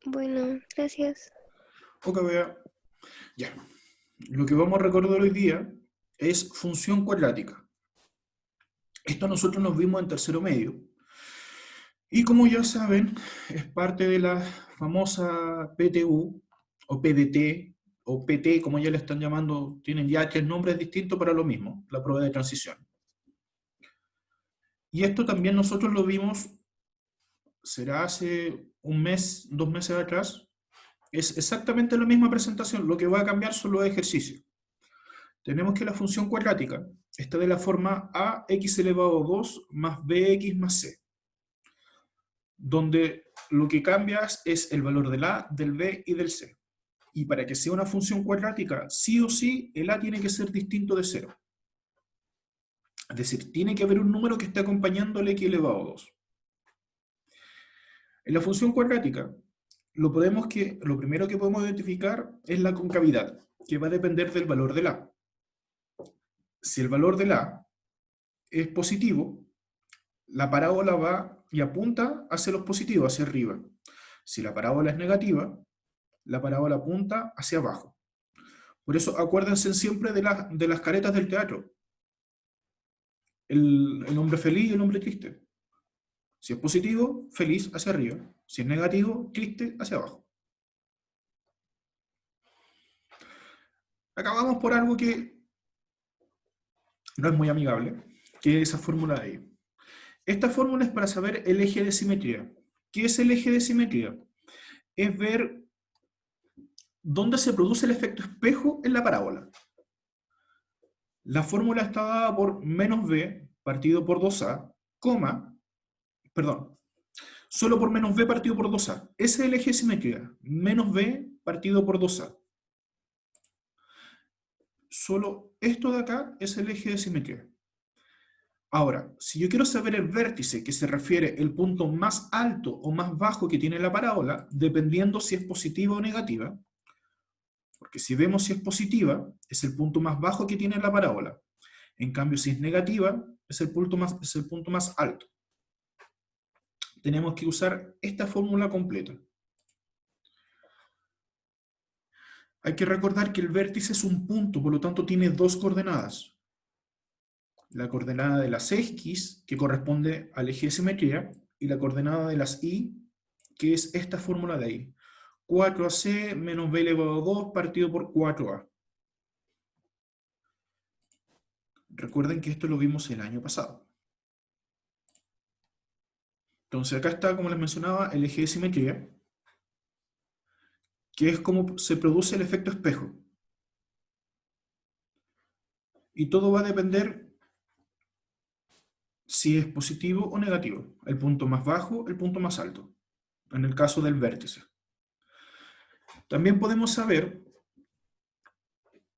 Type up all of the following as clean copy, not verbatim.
Bueno, gracias. Ok, vea. Ya. Lo que vamos a recordar hoy día es función cuadrática. Esto nosotros nos vimos en tercero medio. Y como ya saben, es parte de la famosa PTU, o PDT, o PT, como ya le están llamando, tienen ya tres nombres distintos para lo mismo, la prueba de transición. Y esto también nosotros lo vimos, será hace un mes, 2 meses atrás. Es exactamente la misma presentación, lo que va a cambiar son los ejercicios. Tenemos que la función cuadrática está de la forma ax elevado a 2 más bx más c, donde lo que cambias es el valor del a, del b y del c. Y para que sea una función cuadrática, sí o sí, el a tiene que ser distinto de 0. Es decir, tiene que haber un número que esté acompañando al x elevado a 2. En la función cuadrática, lo primero que podemos identificar es la concavidad, que va a depender del valor del a. Si el valor del a es positivo, la parábola va y apunta hacia los positivos, hacia arriba. Si la parábola es negativa, la parábola apunta hacia abajo. Por eso acuérdense siempre de las caretas del teatro. El hombre feliz y el hombre triste. Si es positivo, feliz hacia arriba. Si es negativo, triste hacia abajo. Acabamos por algo que no es muy amigable, que es esa fórmula de ahí. Esta fórmula es para saber el eje de simetría. ¿Qué es el eje de simetría? Es ver dónde se produce el efecto espejo en la parábola. La fórmula está dada por menos b partido por 2a, perdón, solo por menos b partido por 2a. Ese es el eje de simetría, menos b partido por 2a. Solo esto de acá es el eje de simetría. Ahora, si yo quiero saber el vértice, que se refiere el punto más alto o más bajo que tiene la parábola, dependiendo si es positiva o negativa, porque si vemos si es positiva, es el punto más bajo que tiene la parábola. En cambio, si es negativa, es el punto más alto. Tenemos que usar esta fórmula completa. Hay que recordar que el vértice es un punto, por lo tanto tiene dos coordenadas. La coordenada de las x, que corresponde al eje de simetría, y la coordenada de las y, que es esta fórmula de ahí. 4ac menos b elevado a 2 partido por 4a. Recuerden que esto lo vimos el año pasado. Entonces acá está, como les mencionaba, el eje de simetría, que es como se produce el efecto espejo. Y todo va a depender si es positivo o negativo. El punto más bajo, el punto más alto, en el caso del vértice. También podemos saber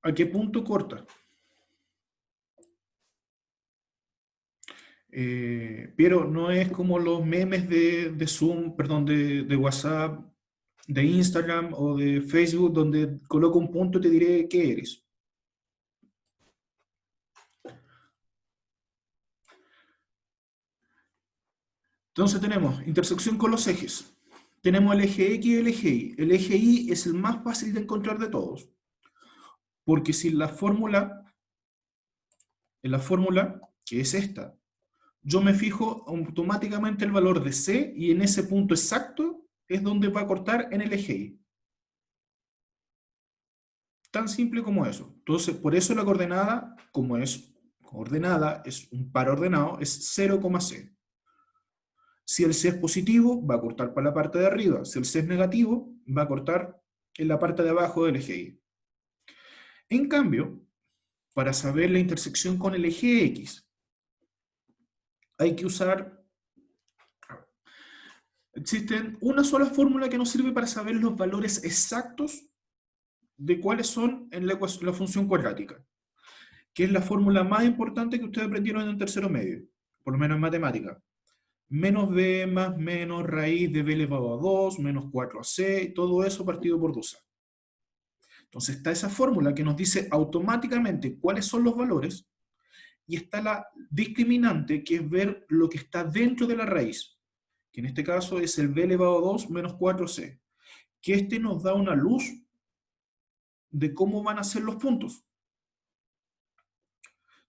a qué punto corta. Pero no es como los memes de Zoom, perdón, de WhatsApp, de Instagram o de Facebook, donde coloco un punto y te diré qué eres. Entonces tenemos intersección con los ejes. Tenemos el eje X y el eje Y. El eje Y es el más fácil de encontrar de todos. Porque si en la fórmula, que es esta, yo me fijo automáticamente el valor de C y en ese punto exacto es donde va a cortar en el eje Y. Tan simple como eso. Entonces, por eso la coordenada, como es coordenada, es un par ordenado, es 0,c. Si el C es positivo, va a cortar para la parte de arriba. Si el C es negativo, va a cortar en la parte de abajo del eje Y. En cambio, para saber la intersección con el eje X, hay que usar... Existe una sola fórmula que nos sirve para saber los valores exactos de cuáles son en la función cuadrática, que es la fórmula más importante que ustedes aprendieron en el tercero medio, por lo menos en matemática. Menos b más menos raíz de b elevado a 2, menos 4ac, todo eso partido por 2a. Entonces está esa fórmula que nos dice automáticamente cuáles son los valores, y está la discriminante, que es ver lo que está dentro de la raíz, que en este caso es el b elevado a 2 menos 4c. que este nos da una luz de cómo van a ser los puntos.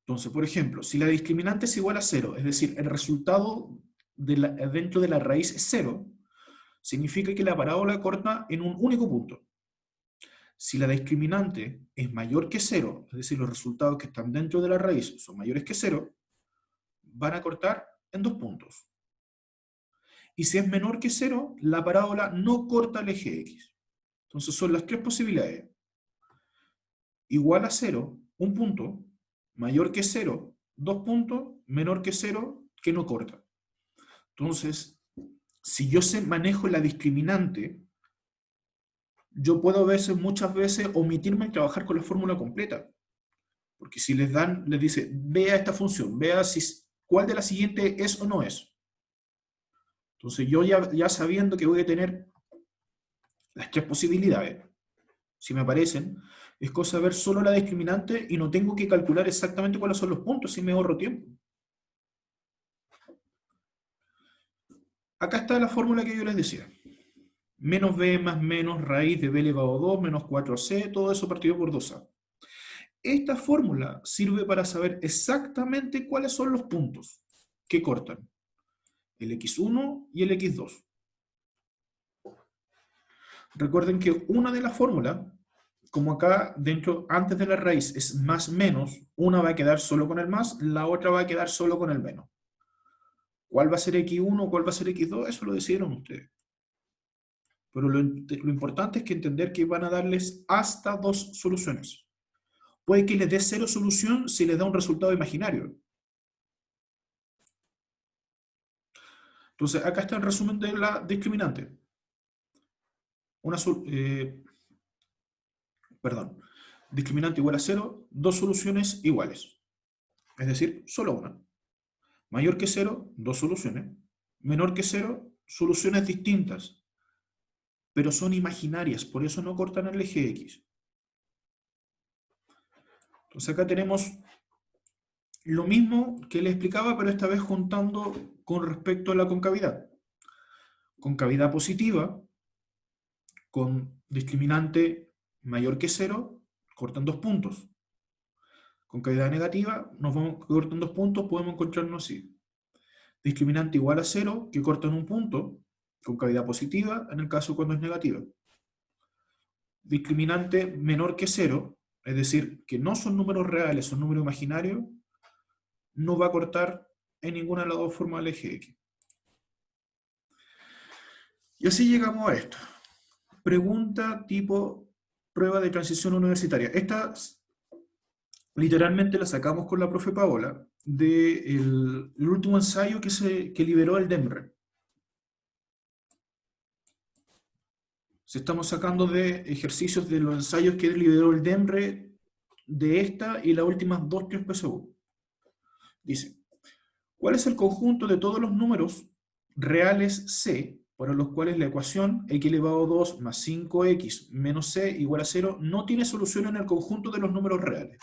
Entonces, por ejemplo, si la discriminante es igual a 0, es decir, el resultado dentro de la raíz es 0, significa que la parábola corta en un único punto. Si la discriminante es mayor que 0, es decir, los resultados que están dentro de la raíz son mayores que 0, van a cortar en 2 puntos. Y si es menor que 0, la parábola no corta el eje X. Entonces son las 3 posibilidades. Igual a 0, un punto, mayor que 0, 2 puntos, menor que 0, que no corta. Entonces, si yo manejo la discriminante, yo puedo muchas veces omitirme en trabajar con la fórmula completa. Porque si les dice, vea esta función, vea cuál de las siguientes es o no es. Entonces yo ya sabiendo que voy a tener las 3 posibilidades, si me aparecen, es cosa de ver solo la discriminante y no tengo que calcular exactamente cuáles son los puntos, si me ahorro tiempo. Acá está la fórmula que yo les decía. Menos b más menos raíz de b elevado a 2 menos 4c, todo eso partido por 2a. Esta fórmula sirve para saber exactamente cuáles son los puntos que cortan el x1 y el x2. Recuerden que una de las fórmulas, como acá dentro, antes de la raíz es más menos, una va a quedar solo con el más, la otra va a quedar solo con el menos. ¿Cuál va a ser x1, cuál va a ser x2? Eso lo decidieron ustedes. Pero lo importante es que entender que van a darles hasta 2 soluciones. Puede que les dé 0 solución si les da un resultado imaginario. Entonces, acá está el resumen de la discriminante. Discriminante igual a 0, 2 soluciones iguales. Es decir, solo una. Mayor que 0, 2 soluciones. Menor que 0, soluciones distintas. Pero son imaginarias, por eso no cortan el eje X. Entonces acá tenemos lo mismo que les explicaba, pero esta vez juntando con respecto a la concavidad. Concavidad positiva, con discriminante mayor que 0, cortan 2 puntos. Concavidad negativa, nos vamos cortan 2 puntos, podemos encontrarnos así. Discriminante igual a 0, que cortan un punto, concavidad positiva, en el caso cuando es negativa. Discriminante menor que 0, es decir, que no son números reales, son números imaginarios, no va a cortar en ninguna de las dos formas del eje X. Y así llegamos a esto. Pregunta tipo prueba de transición universitaria. Esta literalmente la sacamos con la profe Paola del último ensayo que liberó el DEMRE. Se estamos sacando de ejercicios de los ensayos que liberó el DEMRE de esta y las últimas 2-3 PSU. Dice, ¿cuál es el conjunto de todos los números reales C para los cuales la ecuación x elevado a 2 más 5x menos c igual a 0 no tiene solución en el conjunto de los números reales?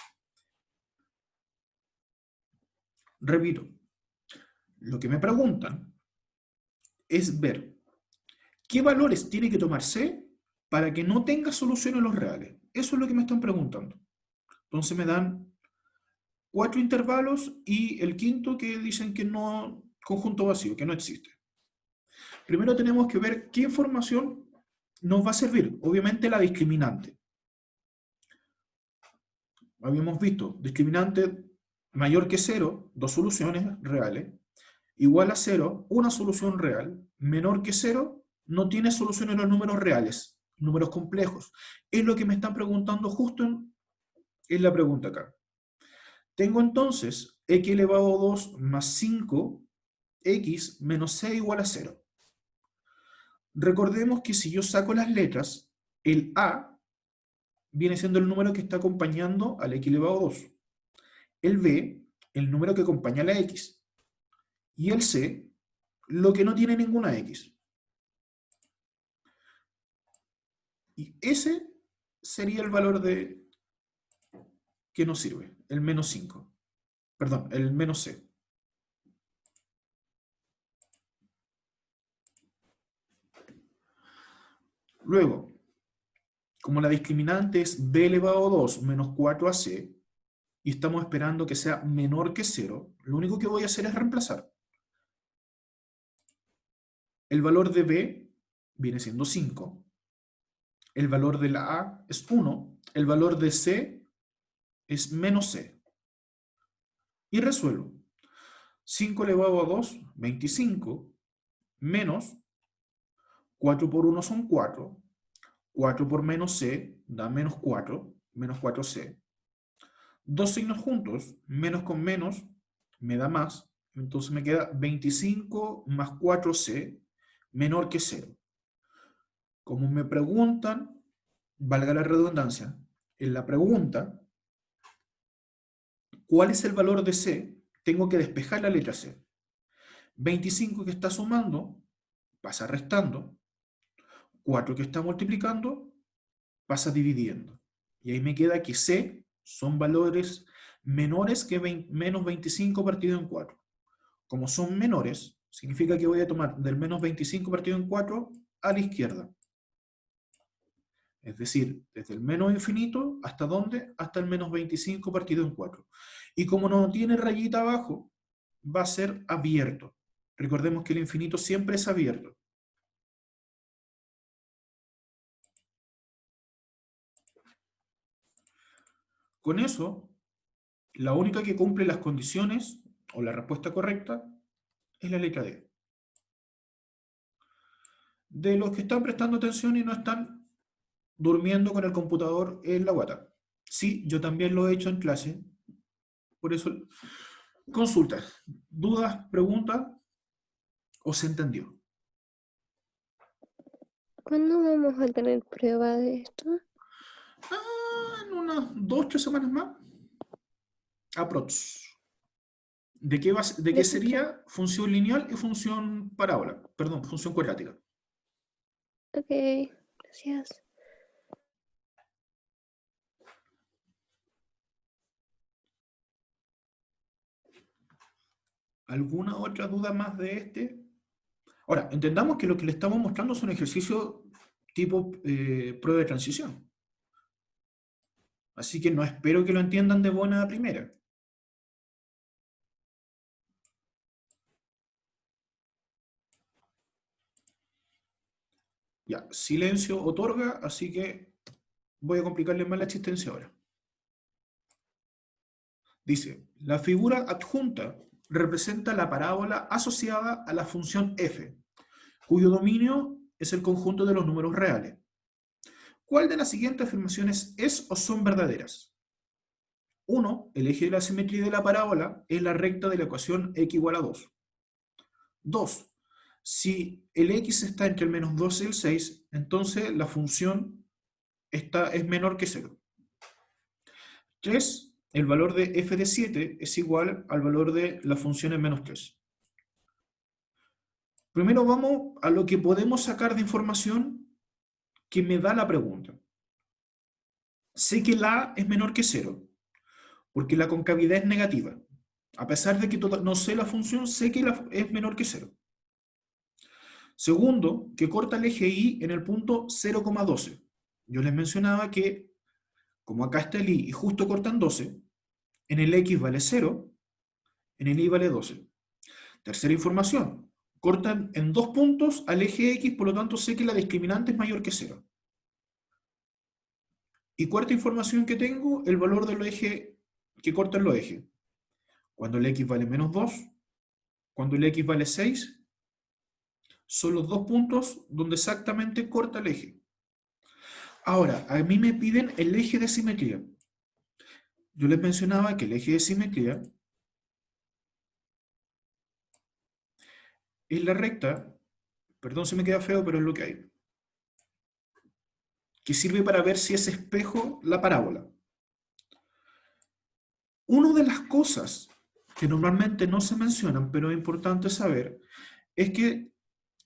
Repito, lo que me preguntan es ver qué valores tiene que tomar C para que no tenga solución en los reales. Eso es lo que me están preguntando. Entonces me dan 4 intervalos y el quinto que dicen que no, conjunto vacío, que no existe. Primero tenemos que ver qué información nos va a servir. Obviamente la discriminante. Habíamos visto, discriminante mayor que 0, 2 soluciones reales, igual a 0, una solución real, menor que 0, no tiene solución en los números reales, números complejos. Es lo que me están preguntando justo en la pregunta acá. Tengo entonces x elevado a 2 más 5x menos c igual a 0. Recordemos que si yo saco las letras, el a viene siendo el número que está acompañando al x elevado a 2. El b, el número que acompaña a la x. Y el c, lo que no tiene ninguna x. Y ese sería el valor que nos sirve, el menos 5. Perdón, el menos c. Luego, como la discriminante es b elevado a 2 menos 4ac, y estamos esperando que sea menor que 0, lo único que voy a hacer es reemplazar. El valor de b viene siendo 5, el valor de la a es 1, el valor de c es menos c. Y resuelvo. 5 elevado a 2, 25, menos 4 por 1 son 4, 4 por menos c da menos 4, menos 4c. Dos signos juntos, menos con menos, me da más. Entonces me queda 25 más 4c menor que 0. Como me preguntan, valga la redundancia, en la pregunta, ¿cuál es el valor de c? Tengo que despejar la letra c. 25 que está sumando, pasa restando. 4 que está multiplicando, pasa dividiendo. Y ahí me queda que c son valores menores que menos 25 partido en 4. Como son menores, significa que voy a tomar del menos 25 partido en 4 a la izquierda. Es decir, desde el menos infinito, ¿hasta dónde? Hasta el menos 25 partido en 4. Y como no tiene rayita abajo, va a ser abierto. Recordemos que el infinito siempre es abierto. Con eso, la única que cumple las condiciones, o la respuesta correcta, es la letra D. De los que están prestando atención y no están durmiendo con el computador en la guata. Sí, yo también lo he hecho en clase. Por eso, consultas, dudas, preguntas, ¿o se entendió? ¿Cuándo vamos a tener prueba de esto? En unas 2 o 3 semanas más. Aprox. ¿De qué sería? Función lineal y función parábola. Perdón, función cuadrática. Ok, gracias. ¿Alguna otra duda más de este? Ahora, entendamos que lo que le estamos mostrando son ejercicios tipo prueba de transición. Así que no espero que lo entiendan de buena primera. Ya, silencio otorga, así que voy a complicarle más la existencia ahora. Dice, la figura adjunta representa la parábola asociada a la función f, cuyo dominio es el conjunto de los números reales. ¿Cuál de las siguientes afirmaciones es o son verdaderas? 1. El eje de la simetría de la parábola es la recta de la ecuación x igual a 2. 2. Si el x está entre el menos 12 y el 6, entonces la función es menor que 0. 3. El valor de f de 7 es igual al valor de la función en menos 3. Primero vamos a lo que podemos sacar de información que me da la pregunta. Sé que la a es menor que 0, porque la concavidad es negativa. A pesar de que no sé la función, sé que es menor que 0. Segundo, que corta el eje Y en el punto 0,12. Yo les mencionaba que, como acá está el Y y justo cortan 12, en el X vale 0, en el Y vale 12. Tercera información, cortan en 2 puntos al eje X, por lo tanto sé que la discriminante es mayor que 0. Y cuarta información que tengo, el valor del eje que cortan los ejes. Cuando el X vale menos 2, cuando el X vale 6, son los 2 puntos donde exactamente corta el eje. Ahora, a mí me piden el eje de simetría. Yo les mencionaba que el eje de simetría es la recta, perdón si me queda feo, pero es lo que hay, que sirve para ver si es espejo la parábola. Una de las cosas que normalmente no se mencionan, pero es importante saber, es que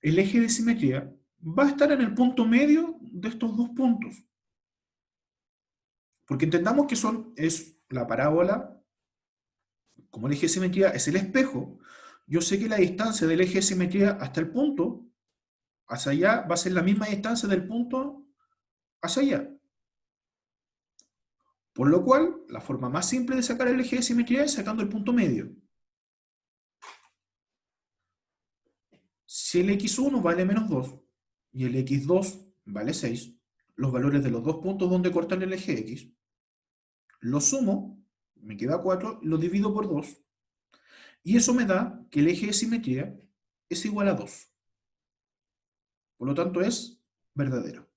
el eje de simetría va a estar en el punto medio de estos 2 puntos. Porque entendamos que es la parábola, como el eje de simetría es el espejo, yo sé que la distancia del eje de simetría hasta el punto, hacia allá va a ser la misma distancia del punto hacia allá. Por lo cual, la forma más simple de sacar el eje de simetría es sacando el punto medio. Si el x1 vale menos 2 y el x2 vale 6, los valores de los dos puntos donde cortan el eje x, lo sumo, me queda 4, lo divido por 2, y eso me da que el eje de simetría es igual a 2. Por lo tanto, es verdadero.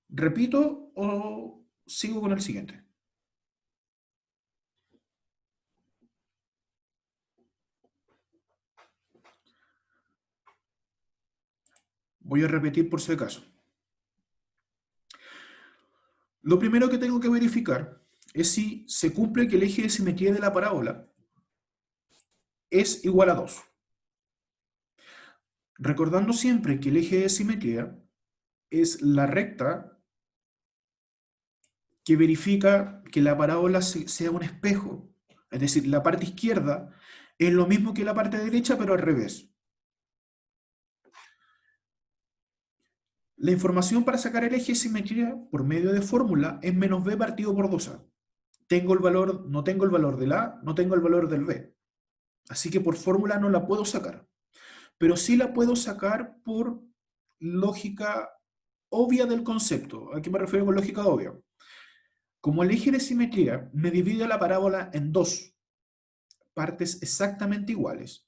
¿Repito o sigo con el siguiente? Voy a repetir por si acaso. Lo primero que tengo que verificar es si se cumple que el eje de simetría de la parábola es igual a 2. Recordando siempre que el eje de simetría es la recta que verifica que la parábola sea un espejo. Es decir, la parte izquierda es lo mismo que la parte derecha, pero al revés. La información para sacar el eje de simetría por medio de fórmula es menos b partido por 2a. Tengo el valor, no tengo el valor del a, no tengo el valor del b. Así que por fórmula no la puedo sacar. Pero sí la puedo sacar por lógica obvia del concepto. ¿A qué me refiero con lógica obvia? Como el eje de simetría me divide la parábola en dos partes exactamente iguales,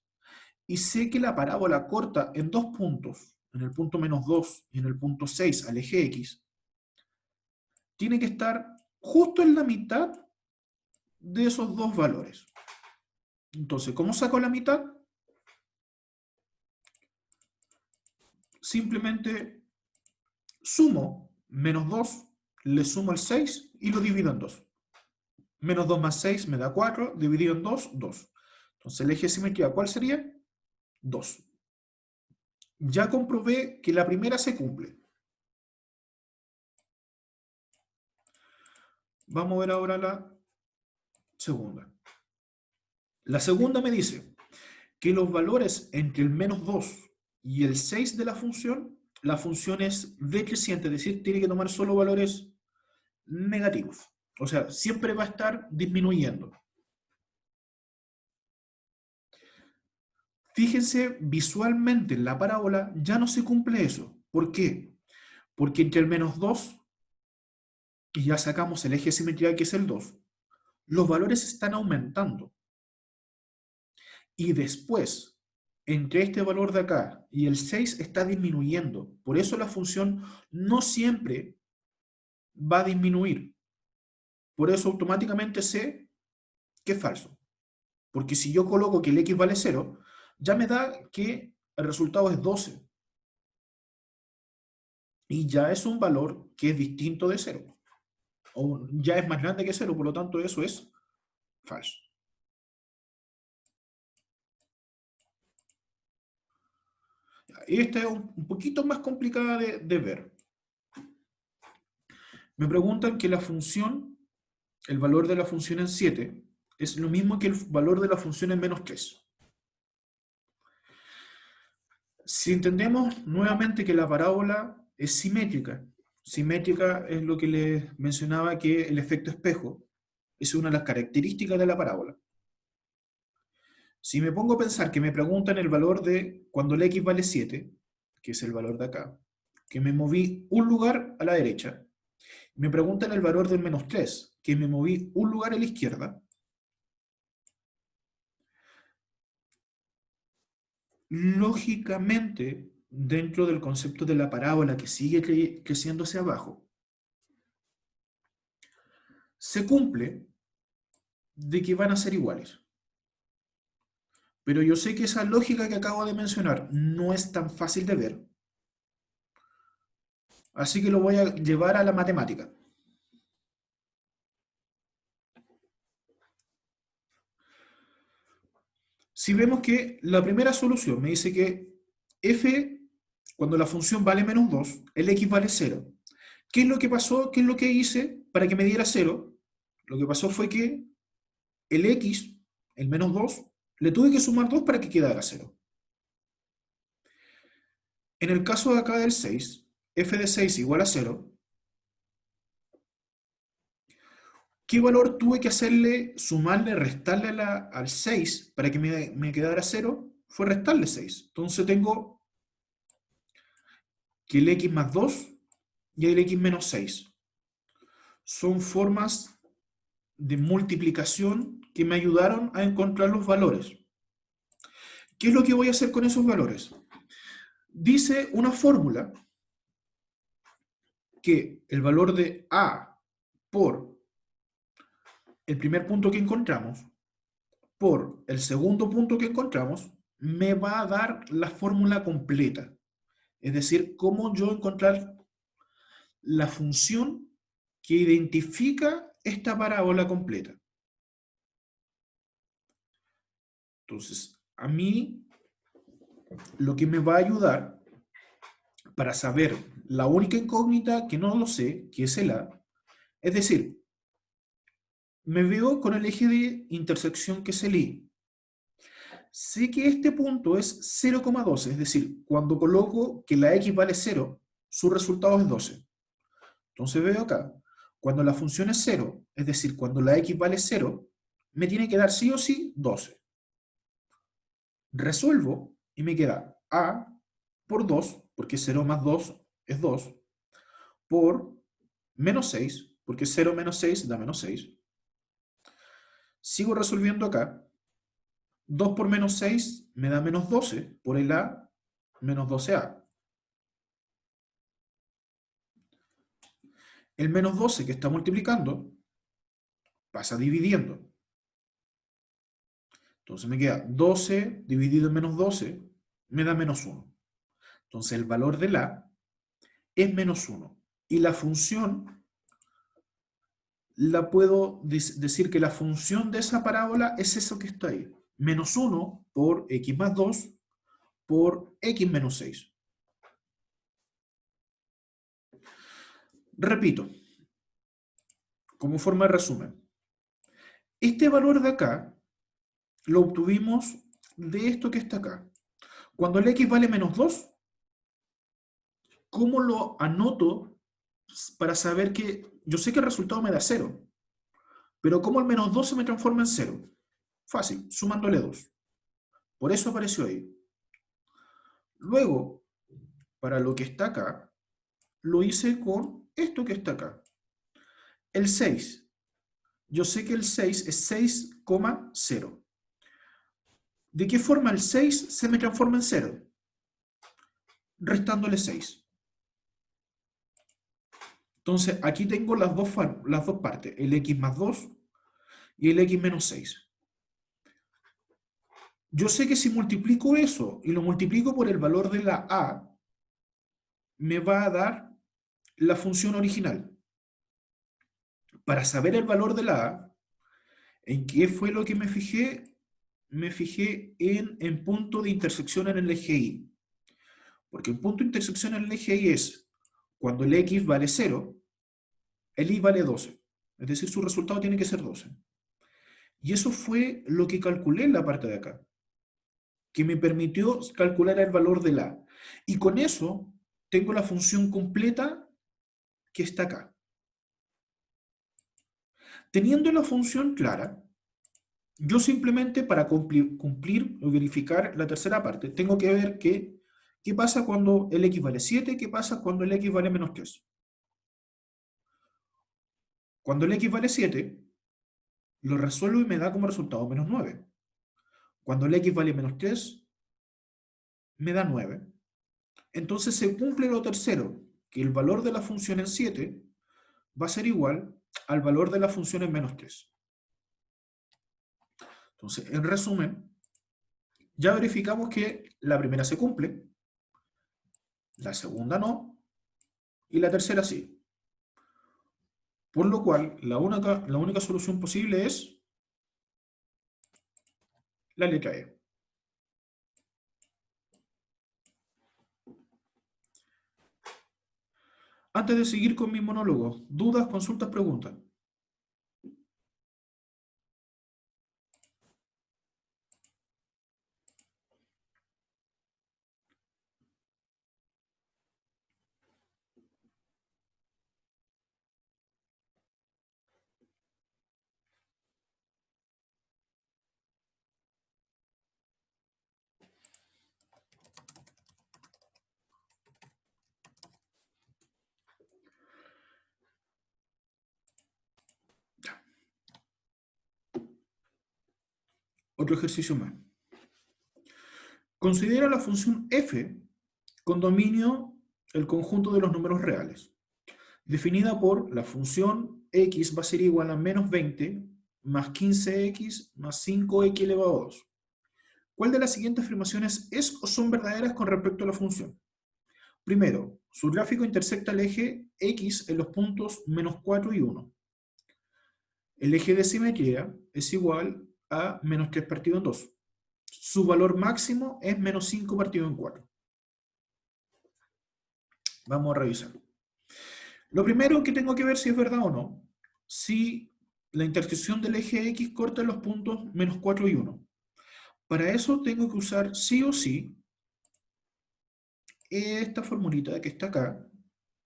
y sé que la parábola corta en dos puntos, en el punto menos 2 y en el punto 6 al eje x, tiene que estar justo en la mitad de esos dos valores. Entonces, ¿cómo saco la mitad? Simplemente sumo menos 2, le sumo el 6 y lo divido en 2. Menos 2 más 6 me da 4, dividido en 2, 2. Entonces el eje de simetría, ¿cuál sería? 2. Ya comprobé que la primera se cumple. Vamos a ver ahora la segunda. La segunda me dice que los valores entre el menos 2 y el 6 de la función es decreciente, es decir, tiene que tomar solo valores negativos. O sea, siempre va a estar disminuyendo. Fíjense, visualmente en la parábola ya no se cumple eso. ¿Por qué? Porque entre el menos 2 y ya sacamos el eje de simetría que es el 2, los valores están aumentando. Y después, entre este valor de acá y el 6 está disminuyendo. Por eso la función no siempre va a disminuir. Por eso automáticamente sé que es falso. Porque si yo coloco que el x vale 0, ya me da que el resultado es 12. Y ya es un valor que es distinto de 0. O ya es más grande que 0, por lo tanto eso es falso. Esta es un poquito más complicada de ver. Me preguntan que la función, el valor de la función en 7, es lo mismo que el valor de la función en menos 3. Si entendemos nuevamente que la parábola es simétrica, simétrica es lo que les mencionaba que el efecto espejo es una de las características de la parábola. Si me pongo a pensar que me preguntan el valor de cuando el x vale 7, que es el valor de acá, que me moví un lugar a la derecha, me preguntan el valor del menos 3, que me moví un lugar a la izquierda, lógicamente, dentro del concepto de la parábola que sigue creciendo hacia abajo, se cumple de que van a ser iguales. Pero yo sé que esa lógica que acabo de mencionar no es tan fácil de ver. Así que lo voy a llevar a la matemática. Si vemos que la primera solución me dice que f, cuando la función vale menos 2, el x vale 0. ¿Qué es lo que pasó? ¿Qué es lo que hice para que me diera 0? Lo que pasó fue que el x, el menos 2, Le tuve que sumar 2 para que quedara 0. En el caso de acá del 6, f de 6 igual a 0, ¿qué valor tuve que hacerle, sumarle, restarle al 6 para que me quedara 0? Fue restarle 6. Entonces tengo que el x más 2 y el x menos 6. Son formas de multiplicación que me ayudaron a encontrar los valores. ¿Qué es lo que voy a hacer con esos valores? Dice una fórmula que el valor de a por el primer punto que encontramos por el segundo punto que encontramos me va a dar la fórmula completa. Es decir, cómo yo encontrar la función que identifica esta parábola completa. Entonces, a mí lo que me va a ayudar para saber la única incógnita que no lo sé, que es el A, es decir, me veo con el eje de intersección que es el I. Sé que este punto es 0,12, es decir, cuando coloco que la x vale 0, su resultado es 12. Entonces veo acá, cuando la función es 0, es decir, cuando la x vale 0, me tiene que dar sí o sí 12. Resuelvo y me queda a por 2, porque 0 más 2 es 2, por menos 6, porque 0 menos 6 da menos 6. Sigo resolviendo acá. 2 por menos 6 me da menos 12, por el a menos 12a. El menos 12 que está multiplicando pasa dividiendo. Entonces me queda 12 dividido en menos 12 me da menos 1. Entonces el valor del a es menos 1. Y la función, la puedo decir que la función de esa parábola es eso que está ahí. Menos 1 por x más 2 por x menos 6. Repito, como forma de resumen. Este valor de acá lo obtuvimos de esto que está acá. Cuando el x vale menos 2, ¿cómo lo anoto para saber que yo sé que el resultado me da 0? Pero ¿cómo el menos 2 se me transforma en 0? Fácil, sumándole 2. Por eso apareció ahí. Luego, para lo que está acá, lo hice con esto que está acá. El 6. Yo sé que el 6 es 6,0. ¿De qué forma el 6 se me transforma en 0? Restándole 6. Entonces, aquí tengo las dos partes, el x más 2 y el x menos 6. Yo sé que si multiplico eso y lo multiplico por el valor de la a, me va a dar la función original. Para saber el valor de la a, ¿en qué fue lo que me fijé? Me fijé en punto de intersección en el eje y. Porque el punto de intersección en el eje y es cuando el x vale 0, el y vale 12. Es decir, su resultado tiene que ser 12. Y eso fue lo que calculé en la parte de acá, que me permitió calcular el valor de la a. Y con eso tengo la función completa que está acá. Teniendo la función clara, yo simplemente para cumplir o verificar la tercera parte, tengo que ver qué pasa cuando el x vale 7, qué pasa cuando el x vale menos 3. Cuando el x vale 7, lo resuelvo y me da como resultado menos 9. Cuando el x vale menos 3, me da 9. Entonces se cumple lo tercero, que el valor de la función en 7 va a ser igual al valor de la función en menos 3. Entonces, en resumen, ya verificamos que la primera se cumple, la segunda no, y la tercera sí. Por lo cual, la única solución posible es la letra E. Antes de seguir con mi monólogo, dudas, consultas, preguntas. Otro ejercicio más. Considera la función f con dominio el conjunto de los números reales, definida por la función x va a ser igual a menos 20 más 15x más 5x elevado a 2. ¿Cuál de las siguientes afirmaciones es o son verdaderas con respecto a la función? Primero, su gráfico intersecta el eje x en los puntos menos 4 y 1. El eje de simetría es igual a menos 3 partido en 2. Su valor máximo es menos 5 partido en 4. Vamos a revisar. Lo primero que tengo que ver si es verdad o no, si la intersección del eje X corta los puntos menos 4 y 1. Para eso tengo que usar sí o sí esta formulita que está acá,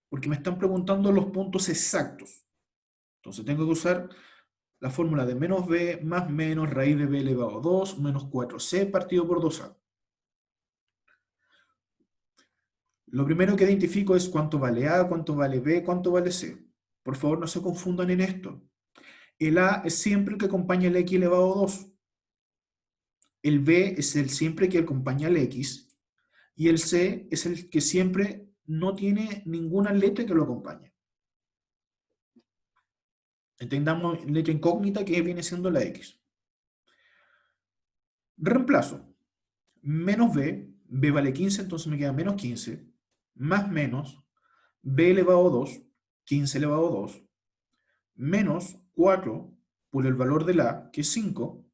porque me están preguntando los puntos exactos. Entonces tengo que usar la fórmula de menos b más menos raíz de b elevado a 2 menos 4c partido por 2a. Lo primero que identifico es cuánto vale a, cuánto vale b, cuánto vale c. Por favor, no se confundan en esto. El a es siempre el que acompaña el x elevado a 2. El b es el siempre que acompaña al x. Y el c es el que siempre no tiene ninguna letra que lo acompañe. Entendamos letra incógnita que viene siendo la x. Reemplazo. Menos b vale 15, entonces me queda menos 15, más menos, b elevado a 2, 15 elevado a 2, menos 4 por el valor de la, que es 5,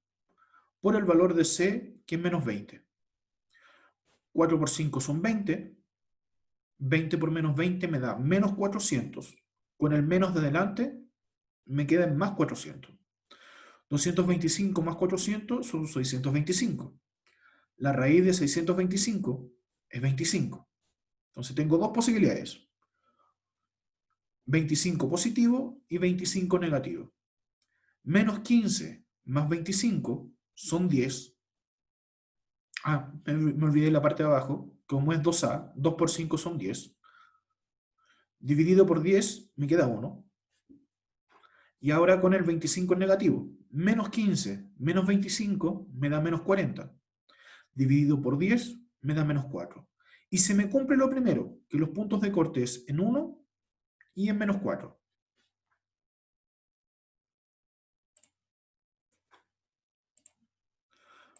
por el valor de c, que es menos 20. 4 por 5 son 20, 20 por menos 20 me da menos 400. Con el menos de delante me queda en más 400. 225 más 400 son 625. La raíz de 625 es 25. Entonces tengo dos posibilidades. 25 positivo y 25 negativo. Menos 15 más 25 son 10. Me olvidé la parte de abajo. Como es 2a, 2 por 5 son 10. Dividido por 10 me queda 1. Y ahora con el 25 negativo. Menos 15 menos 25 me da menos 40. Dividido por 10 me da menos 4. Y se me cumple lo primero, que los puntos de corte es en 1 y en menos 4.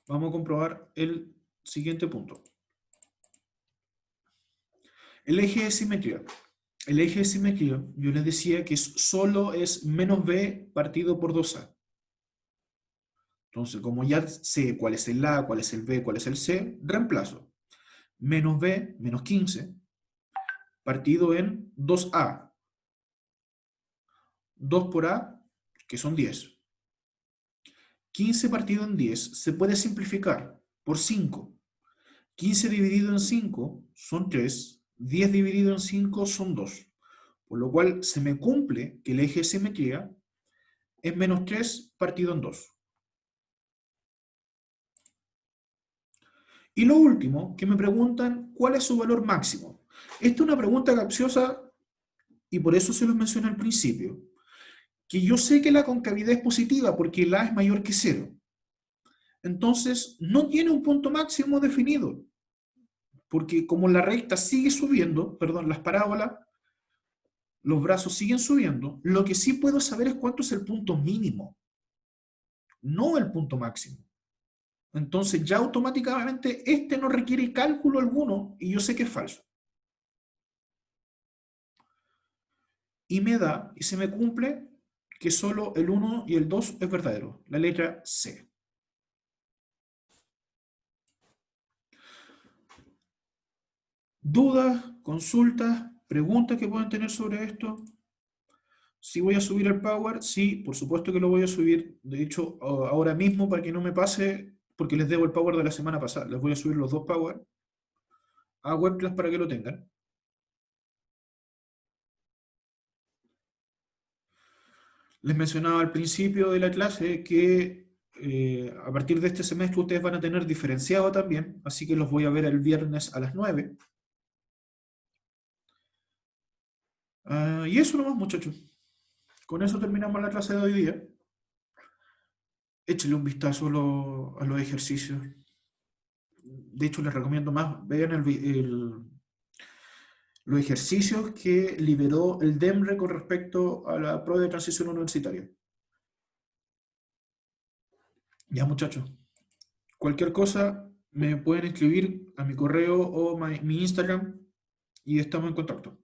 Vamos a comprobar el siguiente punto. El eje de simetría. El eje de simetría, yo les decía que solo es menos b partido por 2a. Entonces, como ya sé cuál es el a, cuál es el b, cuál es el c, reemplazo. Menos b, menos 15, partido en 2a. 2 por a, que son 10. 15 partido en 10 se puede simplificar por 5. 15 dividido en 5 son 3. 10 dividido en 5 son 2. Por lo cual se me cumple que el eje de simetría es menos 3 partido en 2. Y lo último, que me preguntan cuál es su valor máximo. Esta es una pregunta capciosa y por eso se los mencioné al principio. Que yo sé que la concavidad es positiva porque el A es mayor que 0. Entonces, no tiene un punto máximo definido. Porque como la recta sigue subiendo, perdón, las parábolas, los brazos siguen subiendo, lo que sí puedo saber es cuánto es el punto mínimo, no el punto máximo. Entonces ya automáticamente este no requiere cálculo alguno y yo sé que es falso. Y me da, y se me cumple, que solo el 1 y el 2 es verdadero, la letra C. ¿Dudas, consultas, preguntas que pueden tener sobre esto? Si voy a subir el Power, sí, por supuesto que lo voy a subir. De hecho, ahora mismo, para que no me pase, porque les debo el Power de la semana pasada, les voy a subir los dos Power a WebClass para que lo tengan. Les mencionaba al principio de la clase que a partir de este semestre ustedes van a tener diferenciado también, así que los voy a ver el viernes a las 9. Y eso nomás, muchachos. Con eso terminamos la clase de hoy día. échale un vistazo a los ejercicios. De hecho, les recomiendo más, vean los ejercicios que liberó el DEMRE con respecto a la prueba de transición universitaria. Ya, muchachos, cualquier cosa me pueden escribir a mi correo o mi Instagram y estamos en contacto.